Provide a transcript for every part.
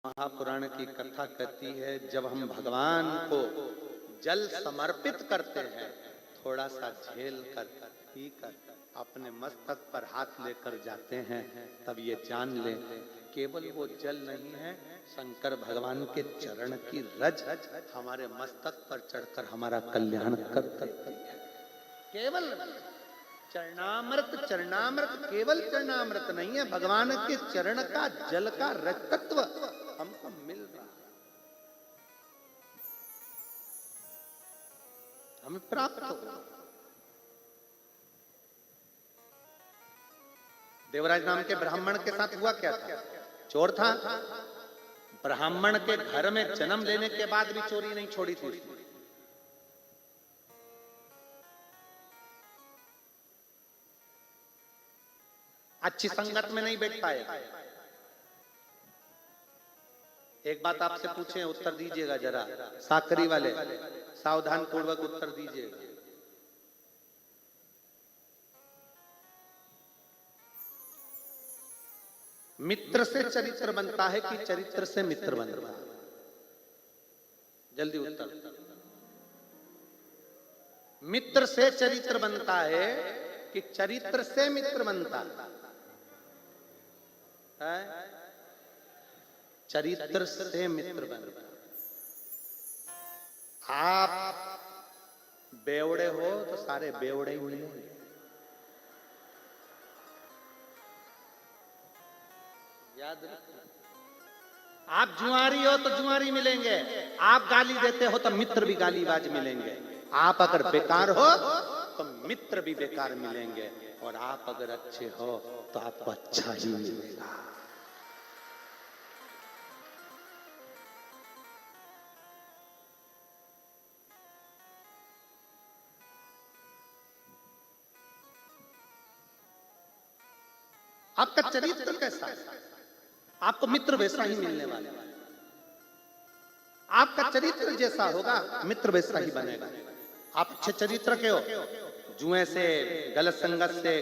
महापुराण की कथा कहती है, जब हम भगवान को जल समर्पित करते हैं, थोड़ा सा झेल कर पी कर अपने मस्तक पर हाथ लेकर जाते हैं, तब ये जान ले केवल वो जल नहीं है, शंकर भगवान के चरण की रज हमारे मस्तक पर चढ़कर हमारा कल्याण कर सकती है। केवल चरणामृत, चरणामृत केवल चरणामृत नहीं है, भगवान के चरण का जल का रज तत्व हमको मिल रहा, हमें प्राप्त हो। देवराज नाम के ब्राह्मण के साथ हुआ क्या था? चोर था, ब्राह्मण के घर में जन्म लेने के बाद भी चोरी नहीं छोड़ी थी उसने। अच्छी संगत में नहीं बैठ पाए। एक बात आपसे पूछे, उत्तर दीजिएगा जरा, साकरी वाले सावधान पूर्वक उत्तर दीजिएगा। मित्र से चरित्र बनता है कि चरित्र से मित्र बनता है? जल्दी उत्तर। मित्र से चरित्र बनता है कि चरित्र से मित्र बनता है? चरित्र से मित्र बनता। आप बेवड़े हो तो सारे बेवड़े ही मिलेंगे। याद रखना। आप जुआरी हो तो जुआरी मिलेंगे, आप गाली देते हो तो मित्र भी गालीबाज मिलेंगे, आप अगर बेकार हो तो मित्र भी बेकार मिलेंगे, और आप अगर अच्छे हो तो आपको अच्छा ही मिलेगा। आपका चरित्र कैसा है, आपको मित्र वैसा ही मिलने वाला है। आपका चरित्र जैसा होगा, मित्र वैसा ही बनेगा। आप अच्छे चरित्र के हो, जुए से, गलत संगत से,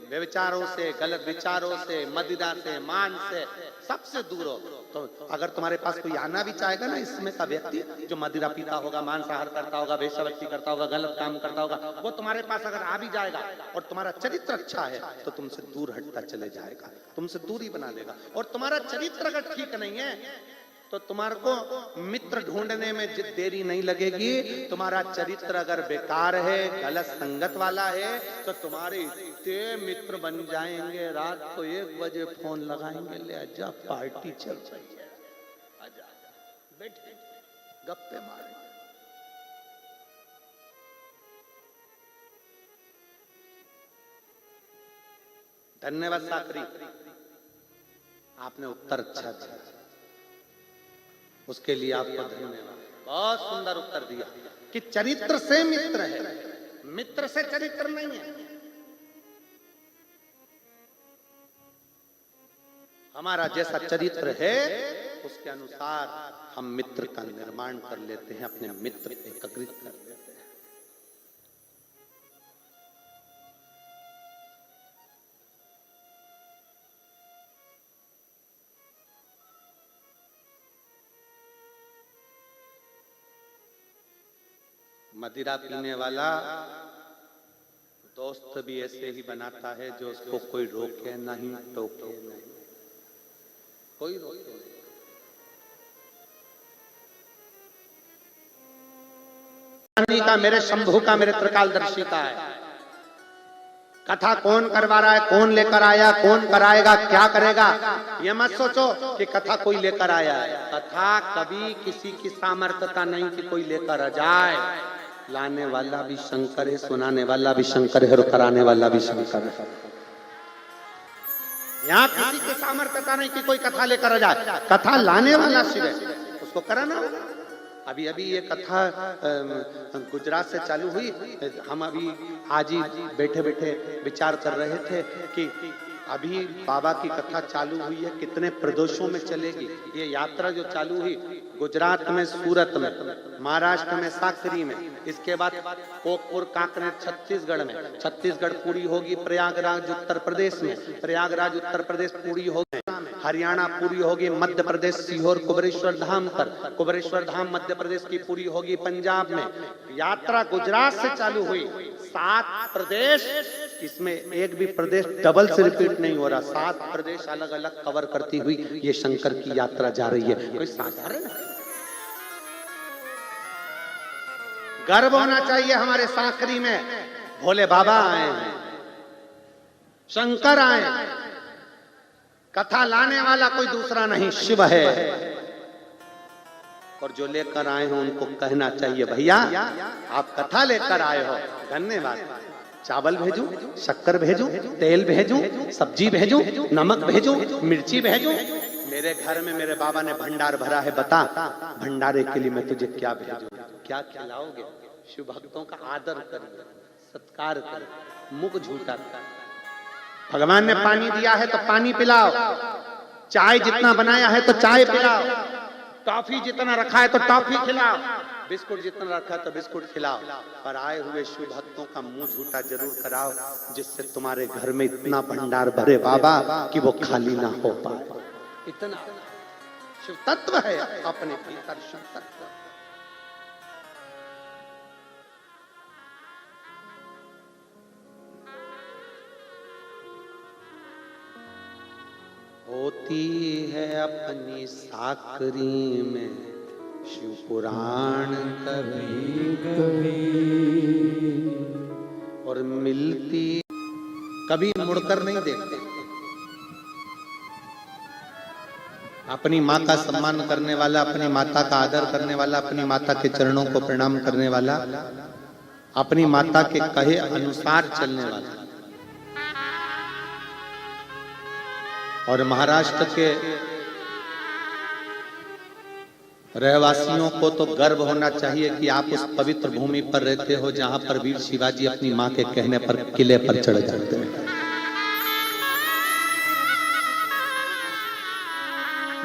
व्यभिचारों से, गलत विचारों से, मदिरा से, मान से, सबसे दूर हो, तो अगर तुम्हारे पास कोई आना भी चाहेगा ना, इसमें का व्यक्ति जो मदिरा पीता होगा, मांसाहार करता होगा, वेश्यावृत्ति करता होगा, गलत काम करता होगा, वो तुम्हारे पास अगर आ भी जाएगा और तुम्हारा चरित्र अच्छा है तो तुमसे दूर हटता चले जाएगा, तुमसे दूरी बना लेगा। और तुम्हारा चरित्र अगर ठीक नहीं है तो तुम्हारे को मित्र ढूंढने में देरी नहीं लगेगी। तुम्हारा चरित्र अगर बेकार है, गलत संगत वाला है, तो तुम्हारे इतने मित्र बन जाएंगे, रात को 1 बजे फोन लगाएंगे, ले आजा पार्टी चल रही है, आजा बैठे गप्पे मारेंगे। धन्यवाद साकरी, आपने उत्तर अच्छा दिया, उसके लिए आपको धन्यवाद। बहुत सुंदर उत्तर दिया कि चरित्र से मित्र है, मित्र से चरित्र नहीं है। हमारा जैसा चरित्र है उसके अनुसार हम मित्र का निर्माण कर लेते हैं, अपने मित्र एकत्रित कर लेते हैं। मदिरा पीने वाला दोस्त भी ऐसे ही बनाता है जो उसको कोई रोके नहीं, टोके नहीं, कोई रोके नहीं। का मेरे शंभू का, मेरे त्रिकालदर्शी का है। कथा कौन करवा रहा है, कौन लेकर आया, कौन कराएगा, क्या करेगा, ये मत सोचो कि कथा कोई लेकर आया है। कथा कभी किसी की सामर्थ्यता नहीं कि कोई लेकर आ जाए। लाने वाला भी शंकर है, सुनाने वाला भी शंकर है, और कराने वाला भी शंकर है। यहाँ किसी की सामर्थ्यता नहीं कि कोई कथा लेकर आ जाए। कथा लाने वाला शिव है, उसको कराना होगा। अभी अभी ये कथा गुजरात से चालू हुई। हम अभी आज ही बैठे बैठे विचार कर रहे थे कि अभी बाबा की कथा चालू हुई है, कितने प्रदेशों में चलेगी ये यात्रा जो चालू हुई। गुजरात में सूरत में, महाराष्ट्र में साकरी में, इसके बाद कोकपुर कांकरेर छत्तीसगढ़ में, छत्तीसगढ़ पूरी होगी प्रयागराज उत्तर प्रदेश में, प्रयागराज उत्तर प्रदेश पूरी होगी हरियाणा पूरी होगी मध्य प्रदेश सीहोर कुबेरेश्वर धाम पर, कुबेरेश्वर धाम मध्य प्रदेश की पूरी होगी पंजाब में। यात्रा गुजरात से चालू हुई, 7 प्रदेश, इसमें एक भी प्रदेश डबल से रिपीट नहीं हो रहा, 7 प्रदेश अलग अलग कवर करती हुई ये शंकर की यात्रा जा रही है। कोई साधारण गर्व होना चाहिए हमारे सांकरी में, भोले बाबा आए हैं, शंकर आए, कथा लाने वाला कोई दूसरा नहीं, शिव है। और जो लेकर आए हो उनको कहना चाहिए, भैया आप कथा लेकर आए हो, धन्यवाद। चावल भेजूं, शक्कर भेजूं, तेल भेजूं, सब्जी भेजूं, नमक भेजूं, मिर्ची भेजूं। मेरे घर में मेरे बाबा ने भंडार भरा है, बता भंडारे के लिए मैं तुझे क्या भेजूं, क्या खिलाओगे? शिव भक्तों का आदर कर, सत्कार कर, मुख झूठा कर। भगवान ने पानी दिया है तो पानी पिलाओ, चाय जितना बनाया है तो चाय पिलाओ, टॉफी जितना रखा है तो टॉफी खिलाओ, बिस्कुट जितना रखा है तो बिस्कुट खिलाओ। पर आए हुए शिव भक्तों का मुंह झूठा जरूर कराओ, जिससे तुम्हारे घर में इतना भंडार भरे बाबा कि वो खाली ना हो पाए। इतना शिव तत्व है अपने भीतर, शिव तत्व। होती है अपनी साकरी में शिव पुराण कभी कभी, और मिलती कभी मुड़कर नहीं देखते। अपनी माँ का सम्मान करने वाला, अपनी माता का आदर करने वाला, अपनी माता के चरणों को प्रणाम करने वाला, अपनी माता के कहे अनुसार चलने वाला। और महाराष्ट्र के रहवासियों को तो गर्व होना चाहिए कि आप उस पवित्र भूमि पर रहते हो जहां पर वीर शिवाजी अपनी मां के कहने पर किले पर चढ़ जाते हैं।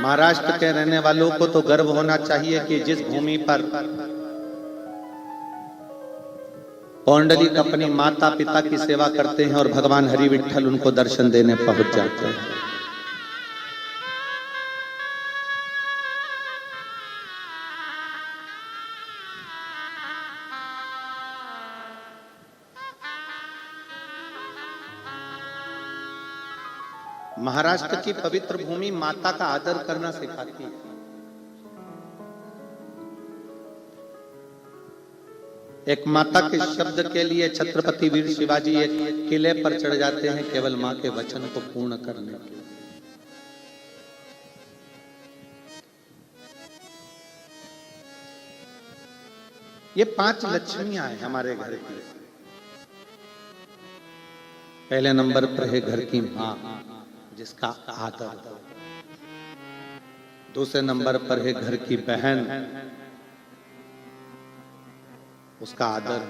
महाराष्ट्र के रहने वालों को तो गर्व होना चाहिए कि जिस भूमि पर पौंडलिक अपनी माता पिता की सेवा करते हैं और भगवान हरि विठ्ठल उनको दर्शन देने पहुंच जाते हैं। महाराष्ट्र की पवित्र भूमि माता का आदर करना सिखाती है। एक माता के शब्द के लिए छत्रपति वीर शिवाजी एक किले पर चढ़ जाते हैं केवल मां के वचन को पूर्ण करने के लिए। ये 5 लक्ष्मियां हैं हमारे घर की। पहले नंबर पर है घर की मां, जिसका आदर। दूसरे नंबर पर है घर की बहन, उसका आदर।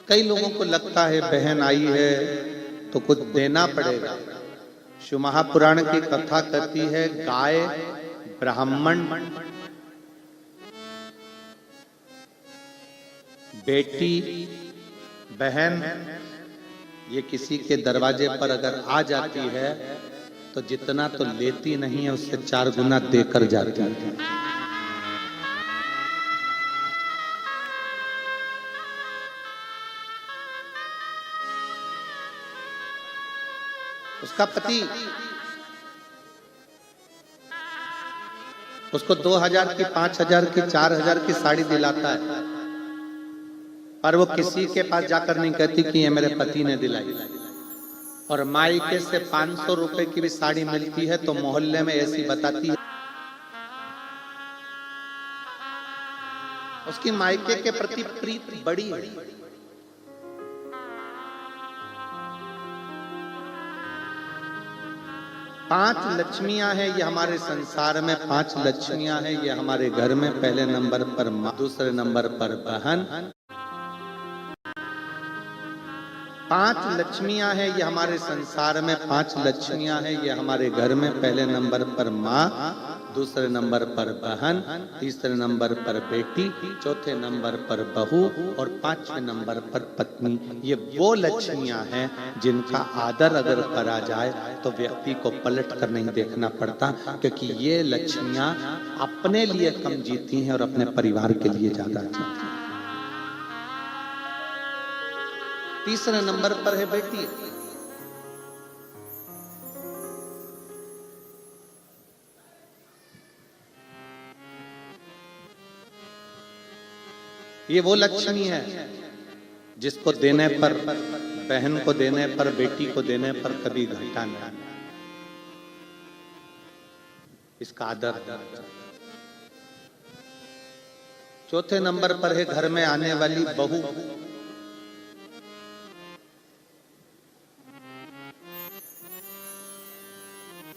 कई लोगों को लगता है बहन आई है तो कुछ देना पड़ेगा। शिव महापुराण की कथा कहती है गाय, ब्राह्मण, बेटी, बहन, ये किसी के दरवाजे पर अगर आ जाती है तो जितना तो लेती नहीं है उससे 4 गुना देकर जाती है। उसका पति उसको 2000 की, 5000 की, 4000 की साड़ी दिलाता है, पर वो किसी के पास जाकर नहीं कहती कि ये मेरे पति ने दिलाई। और मायके से 500 रुपए की भी साड़ी मिलती है तो मोहल्ले में ऐसी बताती है उसकी मायके के प्रति प्रीति बड़ी है। पांच लक्ष्मियां हैं ये हमारे संसार में, 5 लक्ष्मियां हैं ये हमारे घर में। पहले नंबर पर मां, दूसरे नंबर पर बहन, पांच लक्ष्मियां हैं ये हमारे संसार में, पांच लक्ष्मियां हैं ये हमारे घर में। पहले नंबर पर माँ, दूसरे नंबर पर बहन, तीसरे नंबर पर बेटी, चौथे नंबर पर बहू और पांचवें नंबर पर पत्नी। ये वो लक्ष्मियां हैं जिनका आदर अगर करा जाए तो व्यक्ति को पलट कर नहीं देखना पड़ता, क्योंकि ये लक्ष्मियां अपने लिए कम जीती हैं और अपने परिवार के लिए ज्यादा जीती हैं। तीसरे नंबर पर है बेटी। ये वो लक्ष्मी है जिसको देने पर, बहन को देने पर, बेटी को देने पर कभी घाटा नहीं, इसका आदर। चौथे नंबर पर है घर में आने वाली बहू।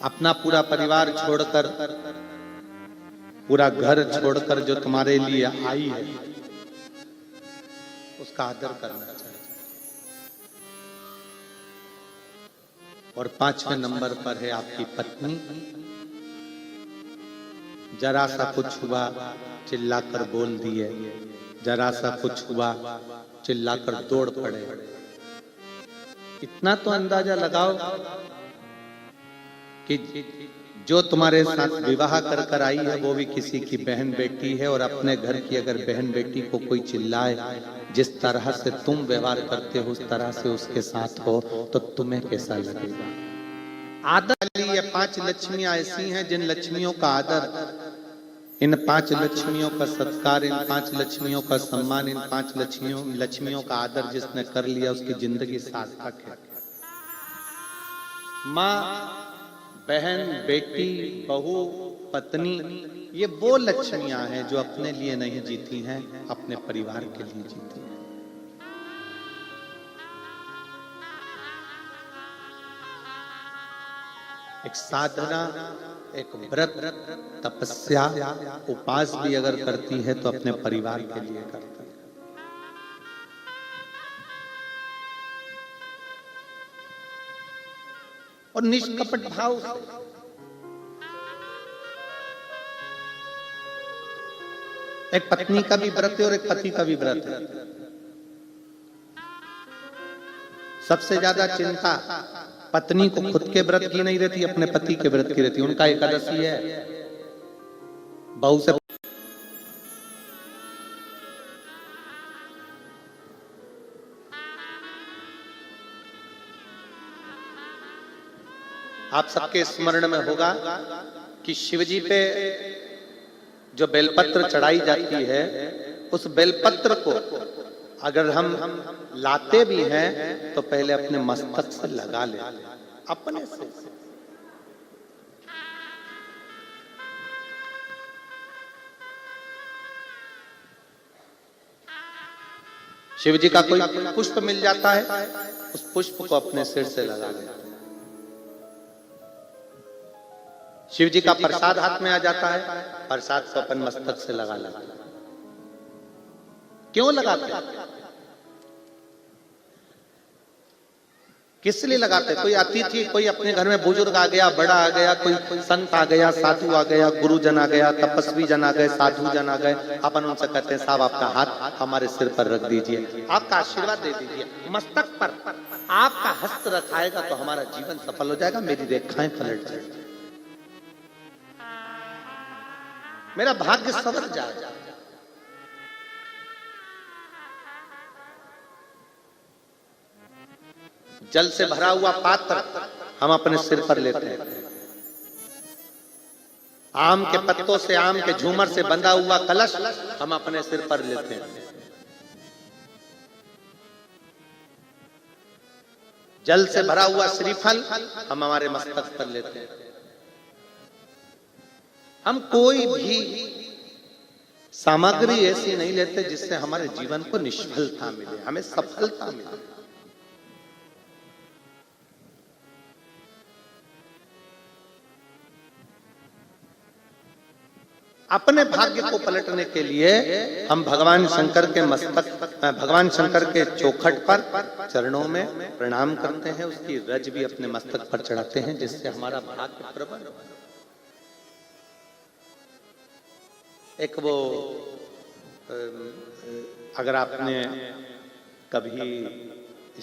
अपना पूरा परिवार छोड़कर, पूरा घर छोड़कर जो तुम्हारे लिए आई है उसका आदर करना चाहिए। और पांचवें नंबर पर है आपकी पत्नी। जरा सा कुछ हुआ चिल्लाकर बोल दिए, जरा सा कुछ हुआ चिल्लाकर दौड़ पड़े। इतना तो अंदाजा लगाओ कि जो तुम्हारे साथ विवाह कर कर आई है वो भी किसी की बहन बेटी है, और अपने घर की अगर बहन बेटी को कोई चिल्लाए, जिस तरह से तुम व्यवहार करते हो उस तरह से उसके साथ हो तो तुम्हें कैसा लगेगा? आदर। ये पांच लक्ष्मियां ऐसी हैं जिन लक्ष्मियों का आदर, इन पांच लक्ष्मियों का सत्कार, इन पांच लक्ष्मियों का सम्मान, इन पांच लक्ष्मियों का आदर जिसने कर लिया उसकी जिंदगी सार्थक है। माँ, बहन, बेटी, बहू, पत्नी, ये वो लक्ष्मियां हैं जो अपने लिए नहीं जीती हैं, अपने परिवार के लिए जीती हैं। एक साधना, एक व्रत, तपस्या, उपास भी अगर करती है तो अपने परिवार के लिए करती है। और निष्कपट भाव से, एक पत्नी का भी व्रत है और एक पति का भी व्रत है। सबसे ज्यादा चिंता पत्नी को खुद के व्रत की नहीं रहती, अपने पति के व्रत की रहती। उनका एकादशी है, बहू से आप सबके स्मरण में होगा कि शिवजी पे जो बेलपत्र चढ़ाई जाती है, उस बेलपत्र को अगर हम लाते भी हैं तो पहले अपने मस्तक से लगा ले, अपने से। शिवजी का कोई पुष्प मिल जाता है, उस पुष्प को अपने सिर से लगा ले। शिव जी का प्रसाद हाथ में आ जाता है, प्रसाद को अपन मस्तक से लगा लेते। क्यों लगाते? किस लिए लगाते? कोई अतिथि, कोई अपने घर में बुजुर्ग आ गया, बड़ा आ गया, कोई संत आ गया, साधु आ गया, गुरुजन आ गया, तपस्वी जन आ गए, साधु जन आ गए, अपन उनसे कहते हैं साहब आपका हाथ हमारे सिर पर रख दीजिए, आपका आशीर्वाद दे दीजिए। मस्तक पर आपका हस्त रखाएगा तो हमारा जीवन सफल हो जाएगा, मेरी रेखाएं पलट जाएगी, मेरा भाग्य सवर जाएगा। जल से भरा हुआ पात्र हम अपने सिर पर लेते हैं। आम के पत्तों से, आम के झूमर से बंधा हुआ कलश हम अपने सिर पर लेते हैं। जल से भरा हुआ श्रीफल हम हमारे मस्तक पर लेते हैं। हम कोई भी सामग्री ऐसी नहीं लेते जिससे हमारे जीवन को निष्फलता मिले, हमें सफलता मिले। अपने भाग्य को पलटने के लिए हम भगवान शंकर के भगवान शंकर के चौखट पर चरणों में प्रणाम करते हैं, उसकी रज भी अपने मस्तक पर चढ़ाते हैं, जिससे हमारा भाग्य प्रबल हो। एक वो अगर आपने कभी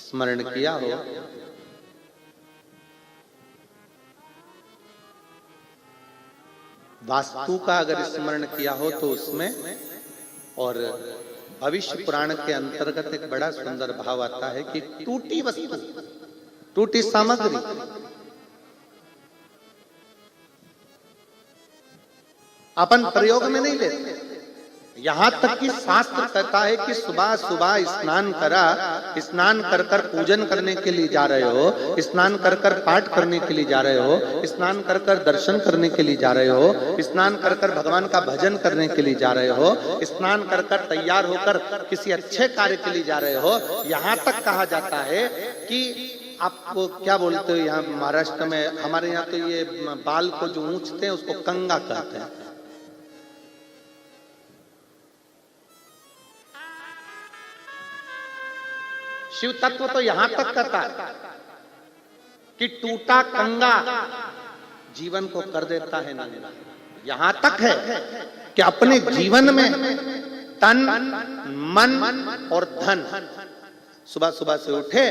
स्मरण किया हो, वास्तु का अगर स्मरण किया हो तो उसमें और भविष्य पुराण के अंतर्गत एक बड़ा सुंदर भाव आता है कि टूटी वस्तु, टूटी सामग्री, अपन प्रयोग में नहीं लेते। यहां तक कि शास्त्र कहता है कि सुबह सुबह स्नान करा, स्नान कर कर पूजन करने के लिए जा रहे हो, स्नान कर कर पाठ करने के लिए जा रहे हो, स्नान कर कर दर्शन करने के लिए जा रहे हो, स्नान कर कर भगवान का भजन करने के लिए जा रहे हो, स्नान कर कर तैयार होकर किसी अच्छे कार्य के लिए जा रहे हो। यहां तक कहा जाता है कि आपको क्या बोलते हो, यहाँ महाराष्ट्र में हमारे यहाँ तो ये बाल को जो ऊंचते हैं उसको कंगा कहते हैं। शिव तत्व तो यहां तक कहता है कि टूटा कंगा जीवन को कर देता है ना। यहां तक है कि अपने जीवन में तन, मन और धन, सुबह सुबह से उठे,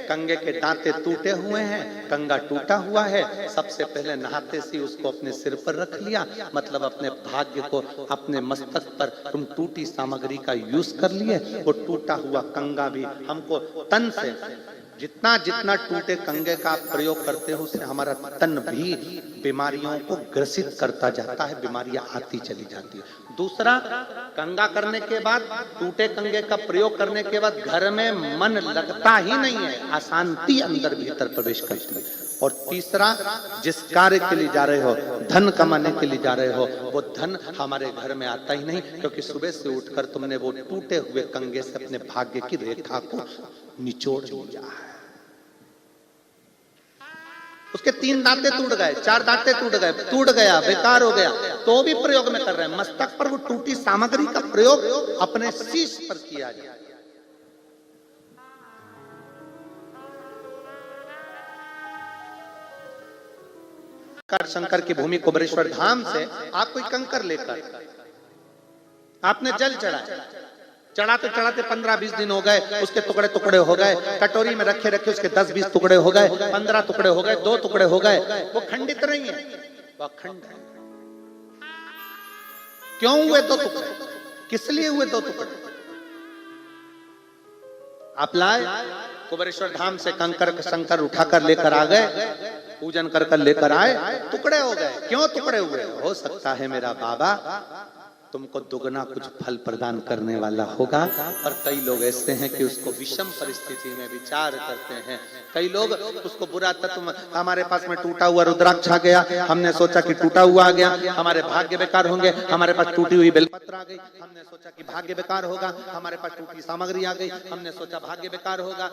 कंगे के दांते टूटे हुए हैं, कंगा टूटा हुआ है, सबसे पहले नहाते से उसको अपने सिर पर रख लिया, मतलब अपने भाग्य को अपने मस्तक पर तुम टूटी सामग्री का यूज कर लिए। वो टूटा हुआ कंगा भी हमको तन से जितना जितना टूटे कंगे का प्रयोग करते हो उससे हमारा तन भी बीमारियों को ग्रसित करता जाता है, बीमारियां आती चली जाती है। दूसरा, कंगा करने के बाद, टूटे कंगे का प्रयोग करने के बाद घर में मन लगता ही नहीं है, अशांति अंदर भीतर प्रवेश करती है। और तीसरा, जिस कार्य के लिए जा रहे हो, धन कमाने के लिए जा रहे हो, वो धन हमारे घर में आता ही नहीं, क्योंकि सुबह से उठकर तुमने वो टूटे हुए कंगे से अपने भाग्य की रेखा को निचोड़ लिया है। उसके 3 दांते टूट गए, 4 दांते टूट गए, टूट गया, बेकार हो गया, तो भी प्रयोग में कर रहे हैं। मस्तक पर वो टूटी सामग्री का प्रयोग अपने शीश पर किया जाए। शंकर की भूमि कुबेरेश्वर धाम से आप कोई कंकर लेकर आपने जल चढ़ाया, चढ़ाते चढ़ाते 15-20 दिन हो गए, उसके टुकड़े टुकड़े हो गए, कटोरी में रखे रखे उसके 10-20 टुकड़े हो गए, 15 टुकड़े हो गए, 2 टुकड़े हो गए, वो खंडित नहीं है, वो अखंड है। क्यों हुए 2 टुकड़े? किस लिए हुए 2 टुकड़े? आप लाए कुबेरेश्वर धाम से कंकर शंकर उठाकर लेकर आ गए, पूजन कर कर लेकर आए, टुकड़े हो गए। क्यों टुकड़े हुए? हो सकता है मेरा बाबा तुमको दुगना कुछ फल प्रदान करने वाला होगा। और कई लोग ऐसे हैं कि उसको विषम परिस्थिति में विचार करते हैं। कई लोग उसको बुरा तत्व, हमारे पास में टूटा हुआ रुद्राक्ष आ गया, हमने सोचा कि टूटा हुआ आ गया, हमारे भाग्य बेकार होंगे, हमारे पास टूटी हुई बेलपत्र आ गई, हमने सोचा कि भाग्य बेकार होगा, हमारे पास टूटी सामग्री आ गई, हमने सोचा भाग्य बेकार होगा।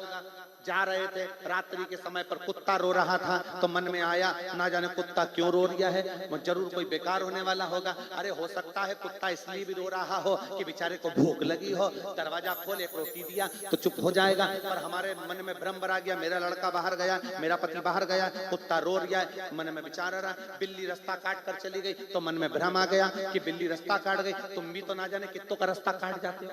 जा रहे थे रात्रि के समय पर, कुत्ता रो रहा था, तो मन में आया ना जाने कुत्ता क्यों रो रहा है, वो जरूर कोई बेकार होने वाला होगा। अरे हो सकता है कुत्ता इसलिए भी रो रहा हो कि बेचारे को भूख लगी हो, दरवाजा खोल एक रोटी दिया तो चुप हो जाएगा। पर हमारे मन में भ्रम भरा गया, मेरा लड़का बाहर गया, मेरा पति बाहर गया, कुत्ता रो रहा है, मन में विचार आ रहा। बिल्ली रास्ता काट कर चली गई तो मन में भ्रम आ गया कि बिल्ली रास्ता काट गई, तुम भी तो ना जाने कितनों का रास्ता काट जाते हो।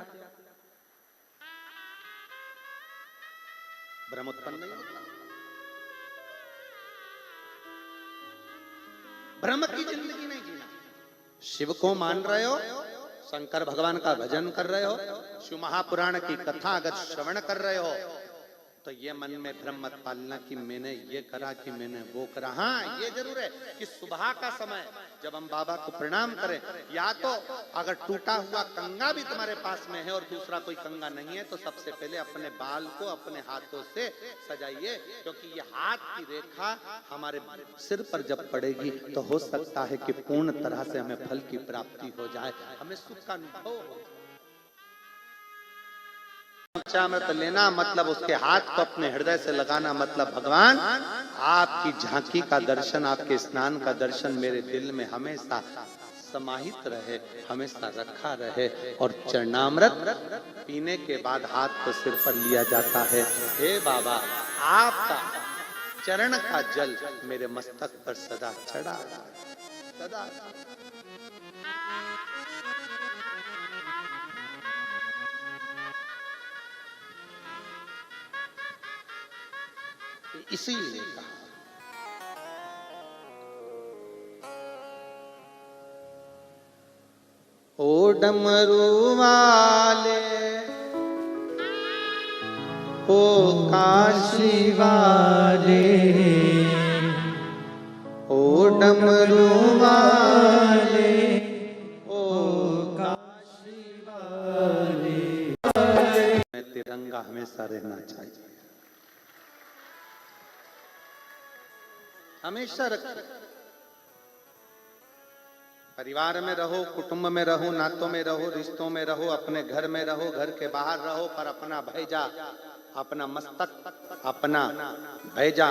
भ्रम उत्पन्न नहीं होता। भ्रम की जिंदगी नहीं जीना। शिव को मान रहे हो, शंकर भगवान का भजन कर रहे हो, शिव महापुराण की कथा अगर श्रवण कर रहे हो, तो ये मन में भ्रम मत पालना कि मैंने ये करा कि मैंने वो करा। हाँ, ये जरूर है कि सुबह का समय जब हम बाबा को प्रणाम करें, या तो अगर टूटा हुआ कंगा भी तुम्हारे पास में है और दूसरा कोई कंगा नहीं है, तो सबसे पहले अपने बाल को अपने हाथों से सजाइए, क्योंकि ये हाथ की रेखा हमारे सिर पर जब पड़ेगी तो हो सकता है कि पूर्ण तरह से हमें फल की प्राप्ति हो जाए, हमें सुख का अनुभव हो। पंचामृत लेना मतलब उसके हाथ को अपने हृदय से लगाना, मतलब भगवान आपकी झांकी का दर्शन, आपके स्नान का दर्शन मेरे दिल में हमेशा समाहित रहे, हमेशा रखा रहे। और चरणामृत पीने के बाद हाथ को सिर पर लिया जाता है। हे बाबा, आपका चरण का जल मेरे मस्तक पर सदा चढ़ा रहा है, सदा। इसीलिए कहा, ओ डमरू वाले, ओ काशी वाले, ओ डमरू वाले, ओ काशी वाले, में तिरंगा हमेशा रहना चाहिए, हमेशा रखो। परिवार में रहो, कुटुंब में रहो, नातों में रहो, रिश्तों में रहो, अपने घर में रहो, घर के बाहर रहो, पर अपना भैजा, अपना मस्तक, अपना भैजा